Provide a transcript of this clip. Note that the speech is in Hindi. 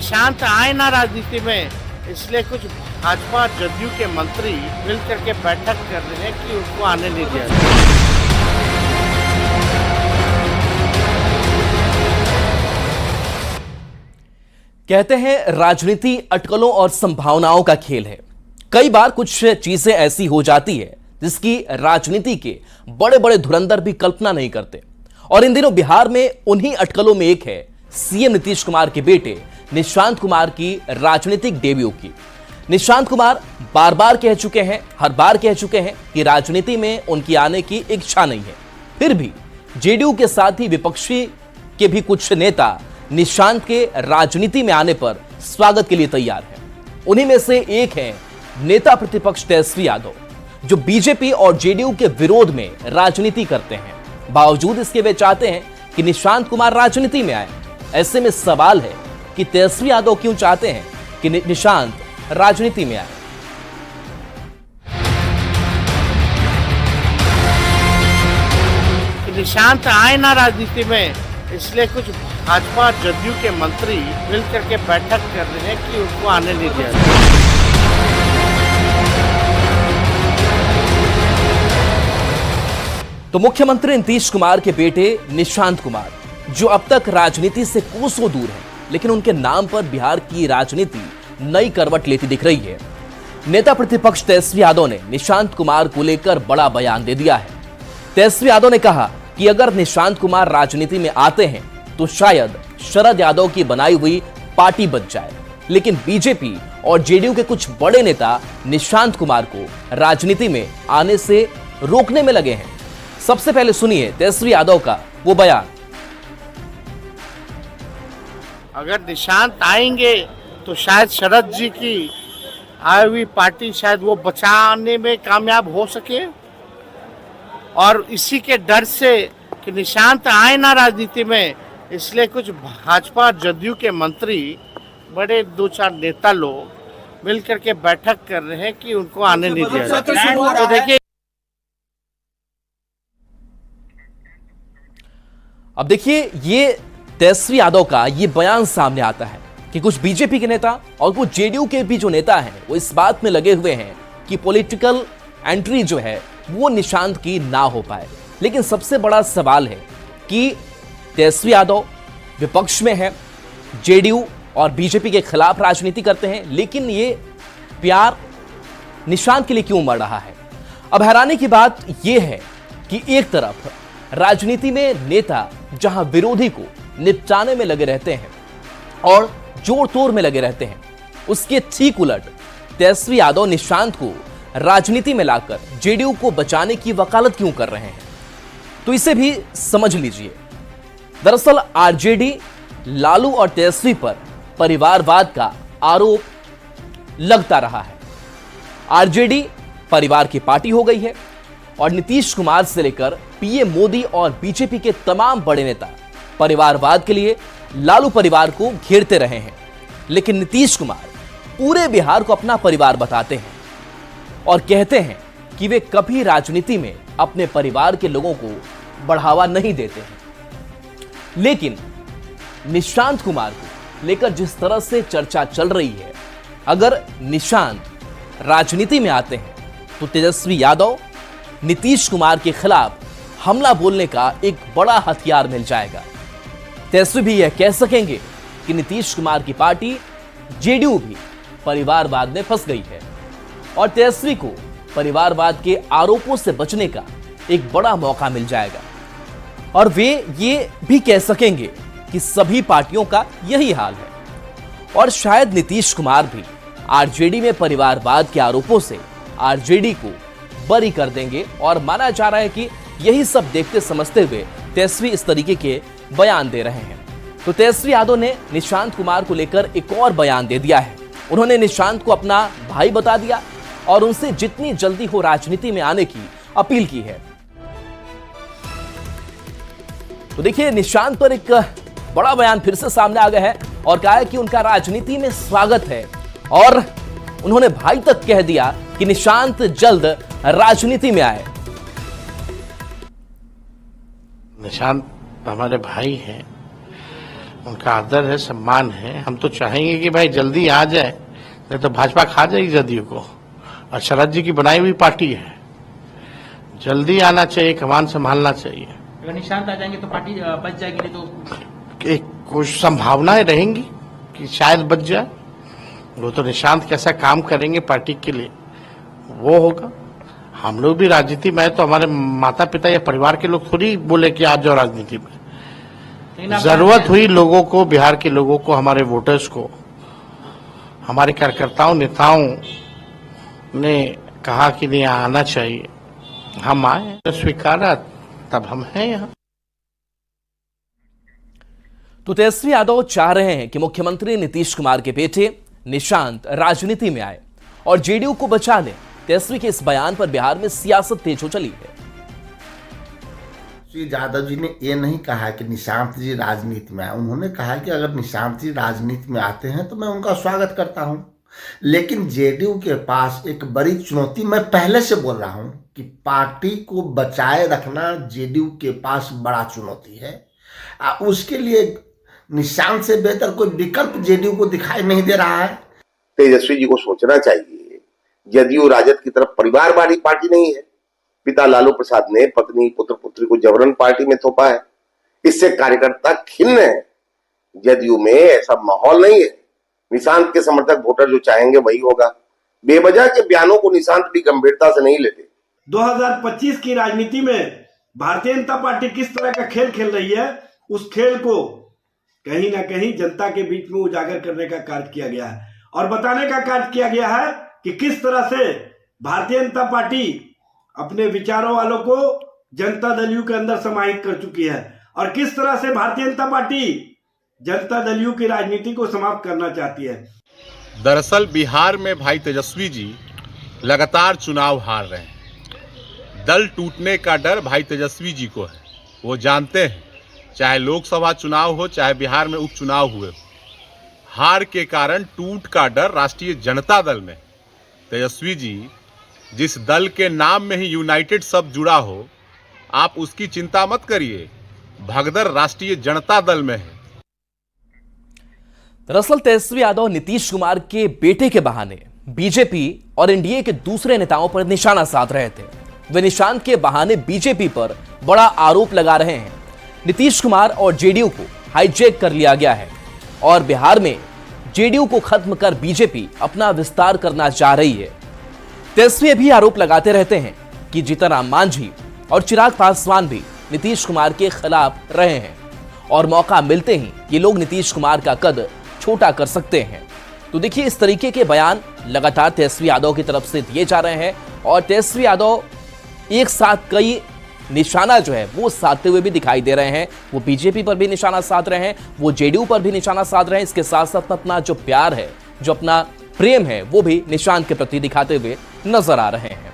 निशांत आए ना राजनीति में, इसलिए कुछ भाजपा जदयू के मंत्री मिलकर के बैठक कर रहे हैं कि उनको आने नहीं दिया जाए। कहते हैं राजनीति अटकलों और संभावनाओं का खेल है। कई बार कुछ चीजें ऐसी हो जाती है जिसकी राजनीति के बड़े बड़े धुरंधर भी कल्पना नहीं करते। और इन दिनों बिहार में उन्हीं अटकलों में एक है सीएम नीतीश कुमार के बेटे निशांत कुमार की राजनीतिक डेब्यू की। निशांत कुमार बार बार कह चुके हैं, हर बार कह चुके हैं कि राजनीति में उनकी आने की इच्छा नहीं है। फिर भी जेडीयू के साथ ही विपक्षी के भी कुछ नेता निशांत के राजनीति में आने पर स्वागत के लिए तैयार हैं। उन्हीं में से एक है नेता प्रतिपक्ष तेजस्वी यादव, जो बीजेपी और जेडीयू के विरोध में राजनीति करते हैं। बावजूद इसके वे चाहते हैं कि निशांत कुमार राजनीति में आए। ऐसे में सवाल है कि तेजस्वी यादव क्यों चाहते हैं कि निशांत राजनीति में आए। निशांत आए ना राजनीति में, इसलिए कुछ भाजपा जदयू के मंत्री मिलकर के बैठक कर रहे हैं कि उनको आने नहीं दिया जाए। तो मुख्यमंत्री नीतीश कुमार के बेटे निशांत कुमार, जो अब तक राजनीति से कोसों दूर हैं, लेकिन उनके नाम पर बिहार की राजनीति नई करवट लेती दिख रही है। नेता प्रतिपक्ष तेजस्वी यादव ने निशांत कुमार को लेकर बड़ा बयान दे दिया है। तेजस्वी यादव ने कहा कि अगर निशांत कुमार राजनीति में आते हैं तो शायद शरद यादव की बनाई हुई पार्टी बच जाए, लेकिन बीजेपी और जेडीयू के कुछ बड़े नेता निशांत कुमार को राजनीति में आने से रोकने में लगे हैं। सबसे पहले सुनिए तेजस्वी यादव का वो बयान। अगर निशांत आएंगे तो शायद शरद जी की आई हुई पार्टी शायद वो बचाने में कामयाब हो सके, और इसी के डर से कि निशांत आए ना राजनीति में, इसलिए कुछ भाजपा जदयू के मंत्री बड़े 2-4 नेता लोग मिलकर के बैठक कर रहे हैं कि उनको आने नहीं दिया जाए। तो देखिए, अब देखिए ये तेजस्वी यादव का ये बयान सामने आता है कि कुछ बीजेपी के नेता और कुछ जेडीयू के भी जो नेता हैं वो इस बात में लगे हुए हैं कि पॉलिटिकल एंट्री जो है वो निशांत की ना हो पाए। लेकिन सबसे बड़ा सवाल है कि तेजस्वी यादव विपक्ष में है, जेडीयू और बीजेपी के खिलाफ राजनीति करते हैं, लेकिन ये प्यार निशांत के लिए क्यों मर रहा है। अब हैरानी की बात यह है कि एक तरफ राजनीति में नेता जहां विरोधी को निपटाने में लगे रहते हैं और जोड़ तोड़ में लगे रहते हैं, उसके ठीक उलट तेजस्वी यादव निशांत को राजनीति में लाकर जेडीयू को बचाने की वकालत क्यों कर रहे हैं, तो इसे भी समझ लीजिए। दरअसल आरजेडी लालू और तेजस्वी पर परिवारवाद का आरोप लगता रहा है। आरजेडी परिवार की पार्टी हो गई है और नीतीश कुमार से लेकर पीएम मोदी और बीजेपी के तमाम बड़े नेता परिवारवाद के लिए लालू परिवार को घेरते रहे हैं। लेकिन नीतीश कुमार पूरे बिहार को अपना परिवार बताते हैं और कहते हैं कि वे कभी राजनीति में अपने परिवार के लोगों को बढ़ावा नहीं देते हैं। लेकिन निशांत कुमार को लेकर जिस तरह से चर्चा चल रही है, अगर निशांत राजनीति में आते हैं तो तेजस्वी यादव नीतीश कुमार के खिलाफ हमला बोलने का एक बड़ा हथियार मिल जाएगा। तेजस्वी भी यह कह सकेंगे कि नीतीश कुमार की पार्टी जेडीयू भी परिवारवाद में फंस गई है और तेजस्वी को परिवारवाद के आरोपों से बचने का एक बड़ा मौका मिल जाएगा। और वे ये भी कह सकेंगे कि सभी पार्टियों का यही हाल है और शायद नीतीश कुमार भी आरजेडी में परिवारवाद के आरोपों से आरजेडी को बरी कर देंगे। और माना जा रहा है कि यही सब देखते समझते हुए तेजस्वी इस तरीके के बयान दे रहे हैं। तो तेजस्वी यादव ने निशांत कुमार को लेकर एक और बयान दे दिया है। उन्होंने निशांत को अपना भाई बता दिया और उनसे जितनी जल्दी हो राजनीति में आने की अपील की है। तो देखिए निशांत पर एक बड़ा बयान फिर से सामने आ गया है और कहा है कि उनका राजनीति में स्वागत है और उन्होंने भाई तक कह दिया कि निशांत जल्द राजनीति में आए। निशांत हमारे भाई हैं उनका आदर है, सम्मान है। हम तो चाहेंगे कि भाई जल्दी आ जाए, नहीं तो भाजपा खा जाएगी जदयू को। और शरद जी की बनाई हुई पार्टी है, जल्दी आना चाहिए, कमान संभालना चाहिए। अगर निशांत आ जाएंगे तो पार्टी बच जाएगी, नहीं तो एक कुछ संभावनाएं रहेंगी कि शायद बच जाए। वो तो निशांत कैसा काम करेंगे पार्टी के लिए वो होगा। हम लोग भी राजनीति में, तो हमारे माता पिता या परिवार के लोग थोड़ी बोले कि आज जाओ राजनीति में। लेकिन आप जरूरत हुई लोगों को, बिहार के लोगों को, हमारे वोटर्स को, हमारे कार्यकर्ताओं नेताओं ने कहा कि नहीं आना चाहिए, हम आए, स्वीकारा, तब हम हैं यहाँ। तो तेजस्वी यादव चाह रहे हैं कि मुख्यमंत्री नीतीश कुमार के बेटे निशांत राजनीति में आए और जेडीयू को बचा ले। तेजस्वी के इस बयान पर बिहार में सियासत तेज हो चली है। श्री यादव जी ने ये नहीं कहा कि निशांत जी राजनीति में आए, उन्होंने कहा कि अगर निशांत जी राजनीति में आते हैं तो मैं उनका स्वागत करता हूं। लेकिन जेडीयू के पास एक बड़ी चुनौती, मैं पहले से बोल रहा हूं कि पार्टी को बचाए रखना जेडीयू के पास बड़ा चुनौती है। उसके लिए निशांत से बेहतर कोई विकल्प जेडीयू को दिखाई नहीं दे रहा है। तेजस्वी जी को सोचना चाहिए, जदयू राजद की तरफ परिवारवादी पार्टी नहीं है। पिता लालू प्रसाद ने पत्नी पुत्र पुत्री को जबरन पार्टी में थोपा है, इससे कार्यकर्ता खिन्न है। जदयू में ऐसा माहौल नहीं है। निशांत के समर्थक वोटर जो चाहेंगे वही होगा। बेवजह के बयानों को निशांत भी गंभीरता से नहीं लेते। 2025 की राजनीति में भारतीय जनता पार्टी किस तरह का खेल खेल रही है, उस खेल को कहीं ना कहीं जनता के बीच में उजागर करने का कार्य किया गया है और बताने का कार्य किया गया है कि किस तरह से भारतीय जनता पार्टी अपने विचारों वालों को जनता दल यू के अंदर समाहित कर चुकी है और किस तरह से भारतीय जनता पार्टी जनता दल यू की राजनीति को समाप्त करना चाहती है। दरअसल बिहार में भाई तेजस्वी जी लगातार चुनाव हार रहे हैं। दल टूटने का डर भाई तेजस्वी जी को है। वो जानते हैं, चाहे लोकसभा चुनाव हो, चाहे बिहार में उपचुनाव हुए हो, हार के कारण टूट का डर राष्ट्रीय जनता दल में। तेजस्वी जी जिस दल के नाम में ही यूनाइटेड शब्द जुड़ा हो, आप उसकी चिंता मत करिए, भगदड़ राष्ट्रीय जनता दल में है। दरअसल तेजस्वी यादव नीतीश कुमार के बेटे के बहाने बीजेपी और एनडीए के दूसरे नेताओं पर निशाना साध रहे थे। वे निशांत के बहाने बीजेपी पर बड़ा आरोप लगा रहे हैं। नीतीश कुमार और जेडीयू को हाईजैक कर लिया गया है और बिहार में जेडीयू को खत्म कर बीजेपी अपना विस्तार करना चाह रही है। तेजस्वी भी आरोप लगाते रहते हैं कि जीतनराम मांझी और चिराग पासवान भी नीतीश कुमार के खिलाफ रहे हैं और मौका मिलते ही ये लोग नीतीश कुमार का कद छोटा कर सकते हैं। तो देखिए, इस तरीके के बयान लगातार तेजस्वी यादव की तरफ से दिए जा रहे हैं और तेजस्वी यादव एक साथ कई निशाना जो है वो साधते हुए भी दिखाई दे रहे हैं। वो बीजेपी पर भी निशाना साध रहे हैं, वो जेडीयू पर भी निशाना साध रहे हैं। इसके साथ साथ अपना जो प्यार है, जो अपना प्रेम है, वो भी निशांत के प्रति दिखाते हुए नजर आ रहे हैं।